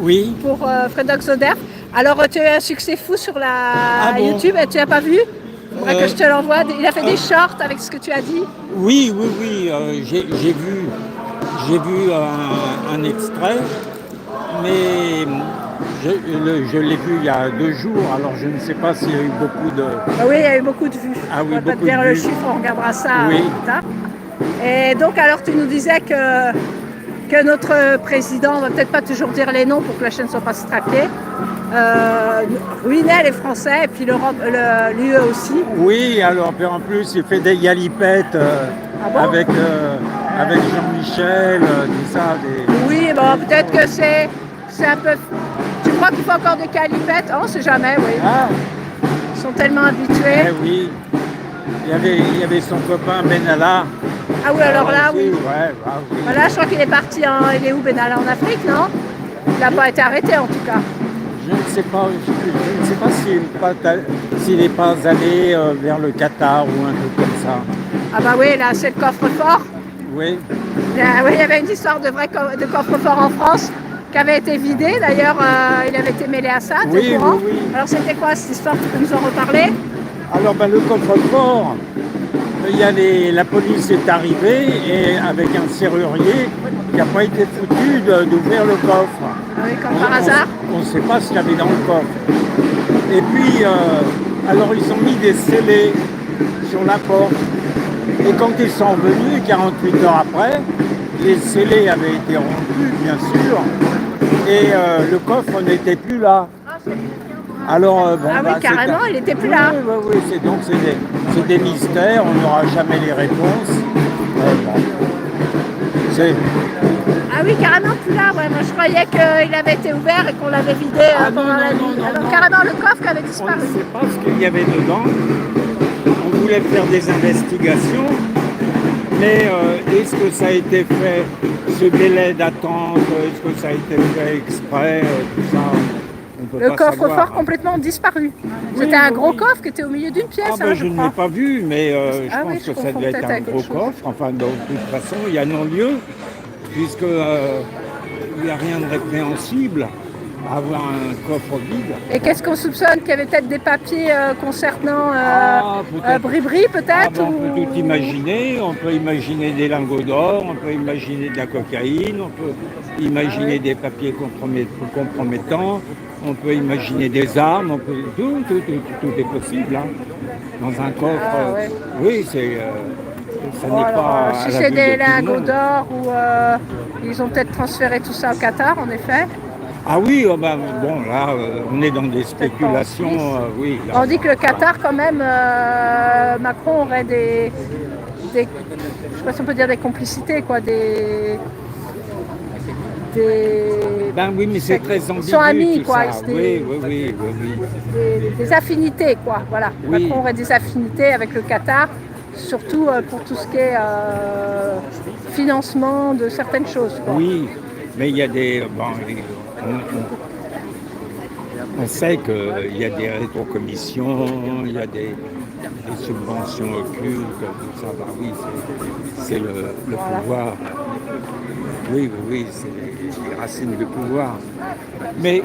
Oui. pour Fredox Soder. Alors, tu as eu un succès fou sur la bon YouTube, et tu n'as pas vu? Il faudrait que je te l'envoie. Il a fait des shorts avec ce que tu as dit. Oui, oui, oui. J'ai vu un extrait, mais je l'ai vu il y a 2 jours, alors je ne sais pas s'il y a eu beaucoup de... Ah oui, il y a eu beaucoup de vues. Ah On oui, va pas te beaucoup de dire le vues. chiffre, on regardera ça Oui. plus tard. Et donc, alors, tu nous disais que notre président, on va peut-être pas toujours dire les noms pour que la chaîne ne soit pas straquée, ruinait les Français et puis l'UE aussi. Oui, alors puis en plus il fait des galipettes Ah bon? avec Jean-Michel, tout ça. Oui, bon, peut-être que c'est un peu. Tu crois qu'il faut encore des calipettes? Oh, on sait jamais, oui. Ah, Ils sont tellement habitués. oui, il y avait son copain Benalla. Ah oui, alors là, oui. Ouais, ah oui. Voilà, je crois qu'il est parti il est où, Benalla, en Afrique, non? Il n'a pas été arrêté, en tout cas. Je ne sais pas, je ne sais pas s'il n'est pas allé vers le Qatar ou un truc comme ça. Ah bah oui, là, c'est le coffre-fort. Oui. Oui, il y avait une histoire de coffre-fort en France qui avait été vidé. D'ailleurs, il avait été mêlé à ça, tu es Oui, au courant? oui, oui. Alors, c'était quoi cette histoire? Tu peux nous en reparler? Alors le coffre-fort, la police est arrivée et avec un serrurier qui n'a pas été foutu d'ouvrir le coffre. Ah oui, comme par hasard. On ne sait pas ce qu'il y avait dans le coffre. Et puis, alors ils ont mis des scellés sur la porte. Et quand ils sont revenus, 48 heures après, les scellés avaient été rompus, bien sûr, et le coffre n'était plus là. Alors, Ah oui, carrément, il n'était plus là. Oui, c'est des mystères, on n'aura jamais les réponses. Bon. Ah oui, carrément plus là. Ouais, moi, je croyais qu'il avait été ouvert et qu'on l'avait vidé pendant la nuit. Alors, carrément, le coffre avait On disparu. ne sait pas ce qu'il y avait dedans. On voulait faire des investigations, mais est-ce que ça a été fait, ce délai d'attente, est-ce que ça a été fait exprès, tout ça, on peut Le pas coffre-fort savoir. complètement disparu. Oui, C'était un oui, gros oui. coffre qui était au milieu d'une pièce, Ben, je je ne crois. l'ai pas vu, mais je Ah pense oui, je que ça confonds devait être peut-être un avec gros autre chose. coffre. Enfin, de toute façon, il y a non-lieu, puisque il n'y a rien de répréhensible à avoir un coffre vide. Et qu'est-ce qu'on soupçonne? Qu'il y avait peut-être des papiers concernant Peut-être. Bribri, peut-être? On peut tout imaginer, on peut imaginer des lingots d'or, on peut imaginer de la cocaïne, on peut imaginer des papiers compromettants, on peut imaginer des armes, tout est possible, hein. Dans un coffre. Ah, ouais. Oui, ça Bon, n'est alors, pas si à la c'est vue des de tout le lingots monde. d'or ou ils ont peut-être transféré tout ça au Qatar, en effet. Ah oui, bon là, on est dans des spéculations, oui. Là, On dit que le Qatar, quand même, Macron aurait je sais pas si on peut dire des complicités, quoi, Ben oui, mais c'est très ambigu. Ils sont amis, tout quoi. ça. Oui. Des affinités, quoi. Voilà. Oui. Macron aurait des affinités avec le Qatar, surtout pour tout ce qui est financement de certaines choses, quoi. Oui, mais il y a des... on sait qu'il y a des rétrocommissions, il y a des subventions occultes, tout ça. Ben oui, c'est le pouvoir. Oui, c'est les racines du pouvoir. Mais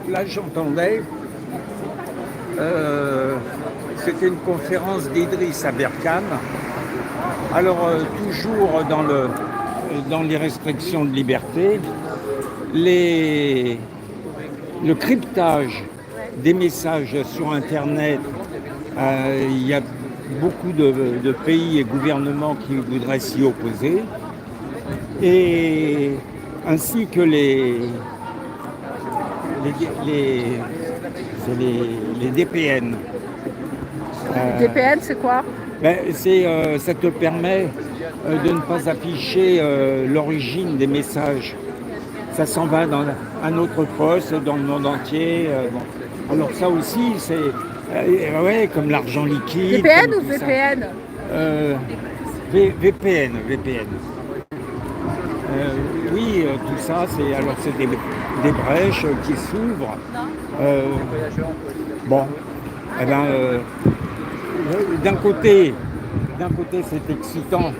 là, j'entendais... c'était une conférence d'Idriss Aberkane. Alors, toujours dans les restrictions de liberté, le cryptage des messages sur Internet, il y a beaucoup de pays et gouvernements qui voudraient s'y opposer, et ainsi que les DPN. DPN, c'est quoi? Ça te permet de ne pas afficher l'origine des messages. Ça s'en va dans un autre poste dans le monde entier. Bon. Alors ça aussi, c'est comme l'argent liquide. VPN ou tout VPN? VPN. Oui, tout ça, c'est des brèches qui s'ouvrent. Bon, d'un côté, d'un côté, c'est excitant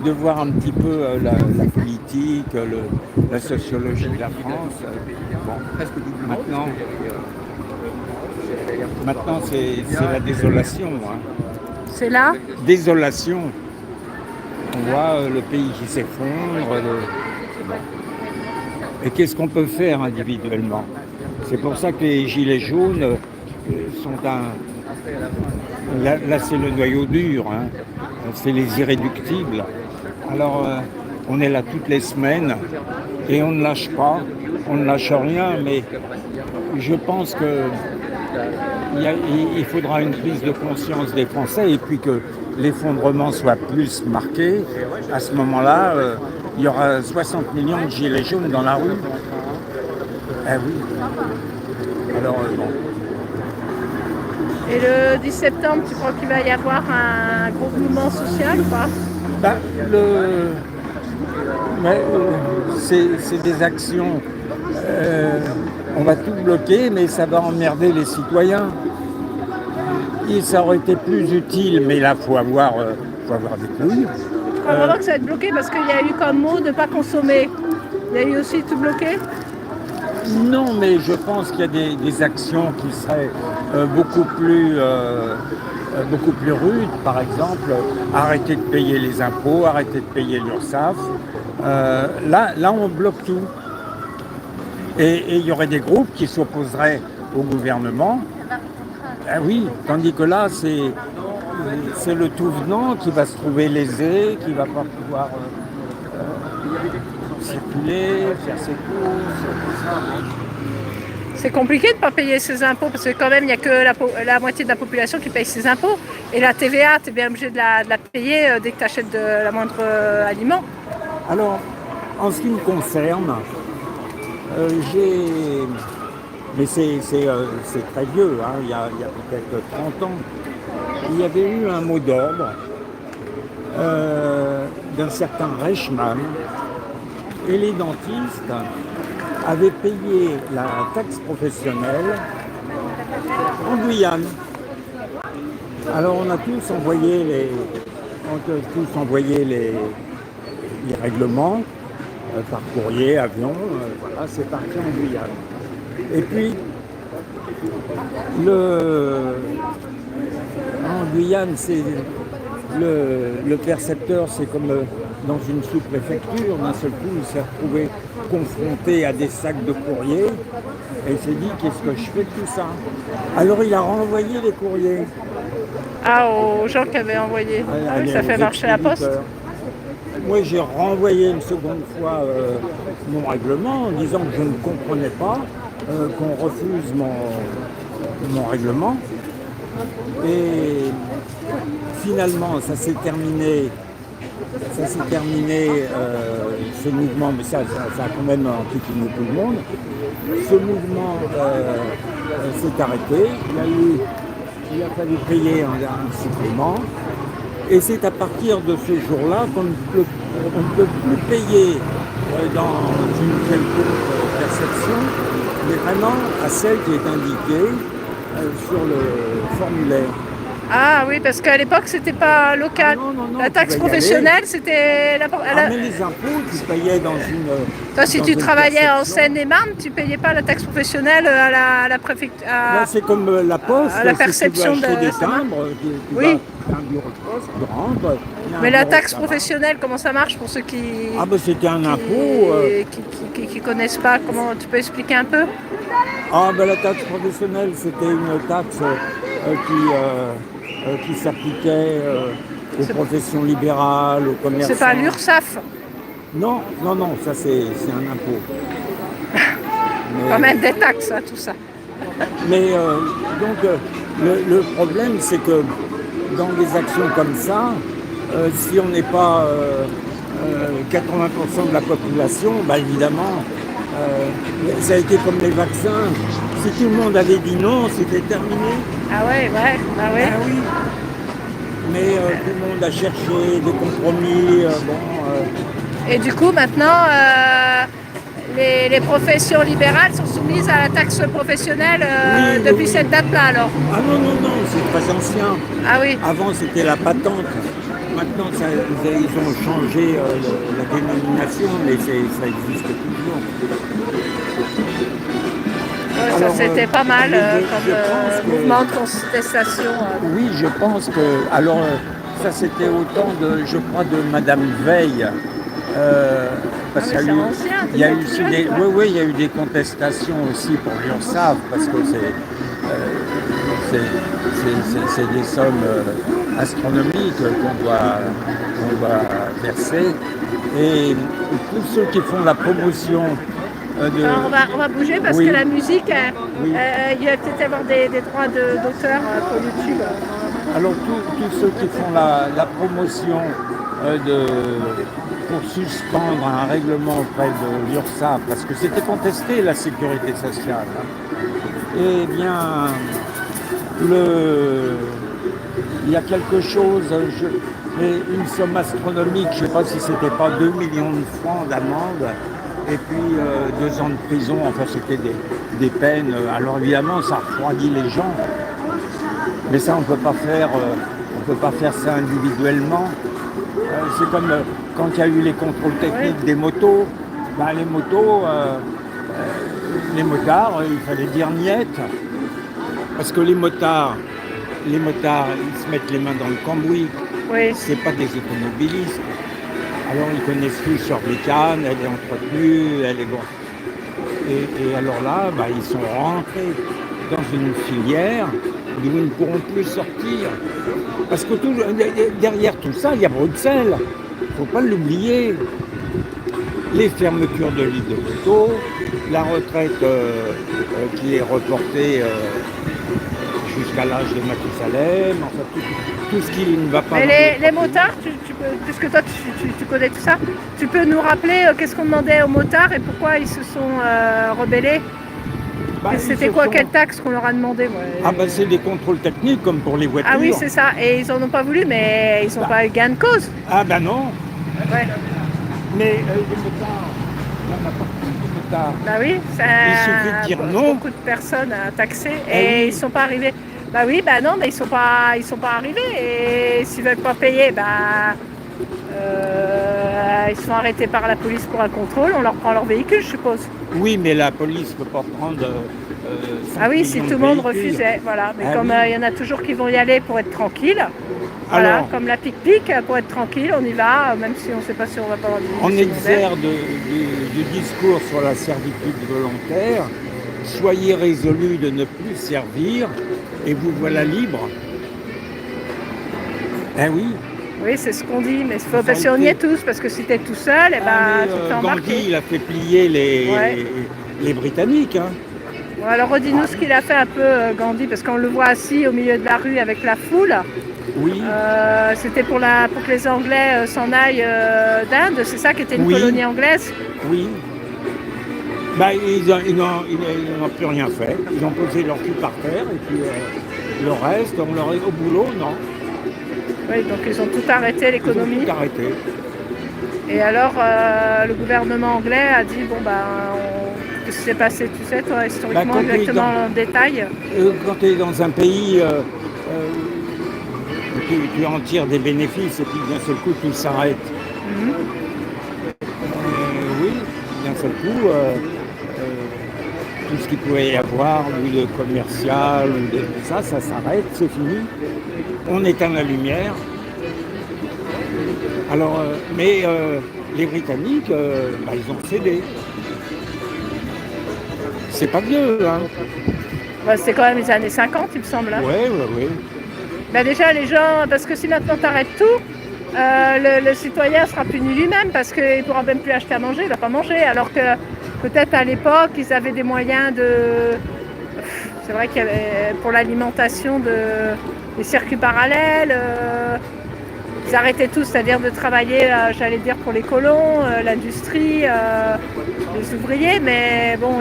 de voir un petit peu la politique, la sociologie de la France. Bon, maintenant c'est la désolation. Hein. C'est là? Désolation. On voit le pays qui s'effondre. Et qu'est-ce qu'on peut faire individuellement? C'est pour ça que les gilets jaunes sont Là, c'est le noyau dur, hein. C'est les irréductibles. Alors, on est là toutes les semaines et on ne lâche pas, on ne lâche rien, mais je pense qu'il faudra une prise de conscience des Français et puis que l'effondrement soit plus marqué. À ce moment-là, il y aura 60 millions de gilets jaunes dans la rue. Eh oui. Alors, bon. Et le 10 septembre, tu crois qu'il va y avoir un gros mouvement social ou pas? C'est des actions. On va tout bloquer, mais ça va emmerder les citoyens. Et ça aurait été plus utile, mais là, faut avoir des couilles. Tu crois vraiment que ça va être bloqué parce qu'il y a eu comme mot de ne pas consommer? Il y a eu aussi tout bloqué? Non, mais je pense qu'il y a des actions qui seraient beaucoup plus rudes. Par exemple, arrêter de payer les impôts, arrêter de payer l'URSSAF. Là, on bloque tout. Et il y aurait des groupes qui s'opposeraient au gouvernement. Ah oui, tandis que là, c'est le tout venant qui va se trouver lésé, qui ne va pas pouvoir circuler, faire ses courses, tout ça. C'est compliqué de ne pas payer ses impôts parce que quand même il n'y a que la moitié de la population qui paye ses impôts. Et la TVA, tu es bien obligé de la payer dès que tu achètes la moindre aliment. Alors, en ce qui me concerne, mais c'est très vieux, hein, il y a peut-être 30 ans, il y avait eu un mot d'ordre d'un certain Reichmann. Et les dentistes avaient payé la taxe professionnelle en Guyane. Alors on a tous envoyé les règlements par courrier, avion, voilà, c'est parti en Guyane. Et puis en Guyane, c'est le percepteur, c'est comme dans une sous-préfecture. D'un seul coup, il s'est retrouvé confronté à des sacs de courrier et il s'est dit qu'est-ce que je fais de tout ça? Alors il a renvoyé les courriers. Ah, aux gens qui avaient envoyé. Ah oui, ça fait marcher la poste. Moi j'ai renvoyé une seconde fois mon règlement en disant que je ne comprenais pas qu'on refuse mon règlement. Et finalement ça s'est terminé ce mouvement, mais ça a quand même enquiquiné tout le monde. Ce mouvement s'est arrêté, il a fallu payer un supplément, et c'est à partir de ce jour-là qu'on ne peut plus payer dans une quelconque perception, mais vraiment à celle qui est indiquée sur le formulaire. Ah oui, parce qu'à l'époque, c'était pas local. Non, la taxe professionnelle, c'était... Mais les impôts, tu payais dans une... Toi, si tu travaillais en Seine-et-Marne, tu payais pas la taxe professionnelle à la préfecture. C'est comme la poste, à la perception si tu veux acheter des timbres, tu oui. vas à un bureau de poste, tu rentres... Mais la taxe professionnelle, comment ça marche pour ceux qui... Ah ben c'était un impôt... qui connaissent pas, comment tu peux expliquer un peu? Ah ben la taxe professionnelle, c'était une taxe qui s'appliquait aux professions libérales, aux commerçants. C'est pas l'URSSAF? Non, ça c'est un impôt. Quand même des taxes, hein, tout ça. Mais donc le problème c'est que dans des actions comme ça, si on n'est pas 80% de la population, bah évidemment, ça a été comme les vaccins. Si tout le monde avait dit non, c'était terminé. Ah ouais. Ah oui. Mais tout le monde a cherché des compromis. Et du coup, maintenant, les professions libérales sont soumises à la taxe professionnelle depuis cette date-là, alors? Ah non, c'est très ancien. Ah oui. Avant, c'était la patente. maintenant, ils ont changé la dénomination, mais ça existe toujours. Ouais, ça Alors, c'était pas mal je pense que- mouvement de contestation. Oui, je pense que. Alors, ça, c'était au temps de, je crois, de Madame Veil. Parce Ah, mais qu'il y a c'est eu, ancien, t'es il y a pas eu tout aussi jeune, des, toi. oui, oui, il y a eu des contestations aussi pour l'URSSAF, parce que c'est des sommes astronomiques qu'on doit verser. Et tous ceux qui font la promotion Alors on va bouger parce Oui. que la musique, Oui. il va peut-être avoir des droits d'auteur pour YouTube. Alors tous ceux qui font la promotion pour suspendre un règlement auprès de l'URSSAF, parce que c'était contesté la sécurité sociale, eh bien, il y a quelque chose, mais une somme astronomique, je ne sais pas si c'était pas 2 millions de francs d'amende, et puis 2 ans de prison, enfin c'était des peines. Alors évidemment, ça refroidit les gens. Mais ça, on ne peut pas faire ça individuellement. C'est comme quand il y a eu les contrôles techniques des motos. Ben, les motards, il fallait dire niette. Parce que les motards, ils se mettent les mains dans le cambouis. Oui. C'est pas des automobilistes. Alors ils connaissent plus sur bécane, elle est entretenue, elle est bon. Et alors là, ils sont rentrés dans une filière d'où ils ne pourront plus sortir. Parce que derrière tout ça, il y a Bruxelles. Il ne faut pas l'oublier. Les fermetures de lits d'hôpitaux, la retraite qui est reportée jusqu'à l'âge de Mathusalem, enfin tout ce qui ne va pas. Mais les motards, tu peux, puisque toi tu connais tout ça, tu peux nous rappeler qu'est-ce qu'on demandait aux motards et pourquoi ils se sont rebellés? C'était quoi, quelle taxe qu'on leur a demandé? C'est des contrôles techniques comme pour les voitures. Ah oui, c'est ça. Et ils en ont pas voulu, mais ils n'ont pas eu gain de cause. Ah non. Ouais. Mais les motards, il y en a pas beaucoup de motards. Bah oui, Il suffit de dire non. Beaucoup de personnes à taxer Eh et oui. ils sont pas arrivés. Bah oui, non, mais ils sont pas arrivés et s'ils veulent pas payer, ils sont arrêtés par la police pour un contrôle, on leur prend leur véhicule, je suppose. Oui, mais la police ne peut pas prendre. Ah oui, si tout le monde refusait, voilà. Mais comme il y en a toujours qui vont y aller pour être tranquille, voilà, Alors, comme la pique-pique, pour être tranquille, on y va, même si on ne sait pas si on va pas avoir en exergue du discours sur la servitude volontaire, soyez résolus de ne plus servir et vous voilà libre. Eh oui. Oui, c'est ce qu'on dit, mais il faut parce qu'on y est tous, parce que si tu es tout seul, tu te fais embarquer. Gandhi, il a fait plier les Britanniques. Hein. Bon, alors redis-nous ce qu'il a fait un peu, Gandhi, parce qu'on le voit assis au milieu de la rue avec la foule. Oui. C'était pour que les Anglais s'en aillent d'Inde, c'est ça qui était une colonie anglaise? Oui. Ils n'ont plus rien fait. Ils ont posé leur cul par terre et puis le reste, on leur est au boulot, non. Oui, donc ils ont tout arrêté, l'économie. Ils ont tout arrêté. Et alors, le gouvernement anglais a dit, qu'est-ce qui s'est passé, tu sais, toi, historiquement, exactement en détail? Quand tu es dans un pays, tu en tires des bénéfices et puis d'un seul coup, tout s'arrête. Oui, d'un seul coup, tout ce qu'il pouvait y avoir, ou de commercial, ou de tout ça s'arrête, c'est fini. On éteint la lumière. Alors, les Britanniques, ils ont cédé. C'est pas vieux, hein. C'est quand même les années 50, il me semble. Hein. Oui. Déjà, les gens, parce que si maintenant tu arrêtes tout, le citoyen sera puni lui-même parce qu'il ne pourra même plus acheter à manger, il ne va pas manger. Alors que peut-être à l'époque, ils avaient des moyens C'est vrai qu'il y avait pour l'alimentation des circuits parallèles. Ils arrêtaient tout, c'est-à-dire de travailler, j'allais dire, pour les colons, l'industrie, les ouvriers, mais bon, au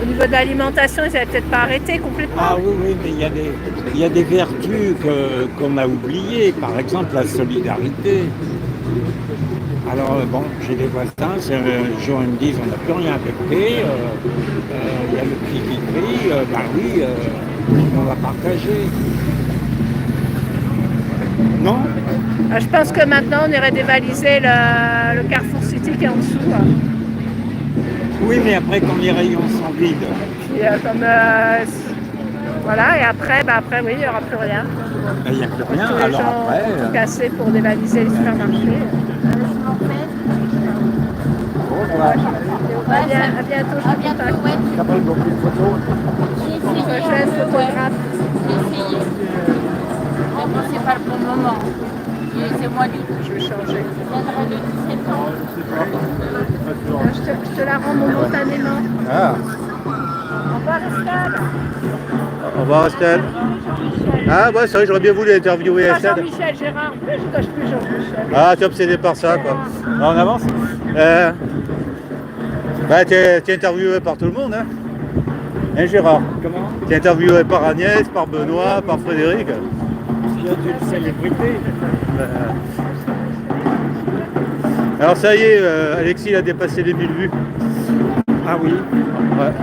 niveau de l'alimentation, ils n'avaient peut-être pas arrêté complètement. Ah oui, mais il y a des vertus qu'on a oubliées, par exemple la solidarité. Alors j'ai des voisins, un jour ils me disent on n'a plus rien à péter, il y a le petit qui crie, oui, on va partager. Non? Je pense que maintenant, on irait dévaliser le Carrefour City qui est en dessous. Oui, mais après, quand les rayons sont vides. Puis, voilà, et après, oui, il n'y aura plus rien. Il n'y a plus rien. Tous les Alors gens après. ont tout cassé pour dévaliser les supermarchés. À bientôt, je te contacte. T'as pas eu beaucoup de photos? Prochaine photographe. J'ai essayé. Mais bon, c'est pas le bon moment. C'est moi du tout. Je vais changer. Je viendrai le 17 ans. Je te la rends momentanément. Ah, Au revoir, Estelle. au revoir Estelle. Ah, ouais, c'est vrai, j'aurais bien voulu interviewer Pas Estelle. Jean-Michel Gérard. Je ne cache plus Jean-Michel. Ah, tu es obsédé par ça, quoi. Ah, on avance bah, tu es interviewé par tout le monde, hein. Hein, Gérard? Comment? Tu es interviewé par Agnès, par Benoît, par Frédéric. Il y a une célébrité. Alors ça y est, Alexis il a dépassé les 1000 vues. Ah oui. Ouais.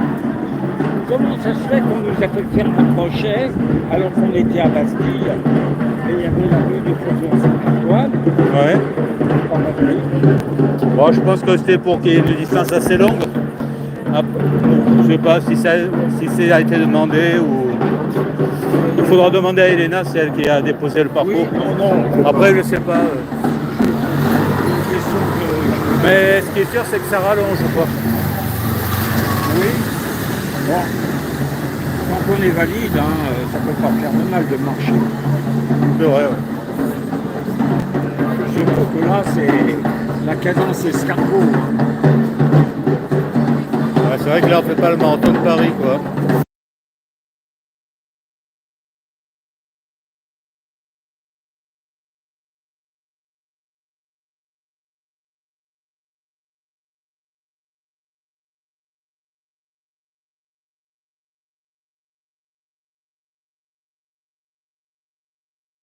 Comment ça se fait qu'on nous a fait faire un crochet alors qu'on était à Bastille et il y avait la rue du Faubourg Saint-Antoine? Ouais. On a fait. Bon, je pense que c'était pour qu'il y ait une distance assez longue. Ah, je sais pas si ça a été demandé ou... Il faudra demander à Elena, c'est elle qui a déposé le parcours. Oui, non. Après, je sais pas. Une question que- Mais ce qui est sûr, c'est que ça rallonge, quoi. Oui. Bon. Quand on est valide, ça peut pas faire de mal de marcher. C'est vrai, ouais. Surtout que là, c'est la cadence escargot. Ouais, c'est vrai que là, on fait pas le marathon de Paris, quoi.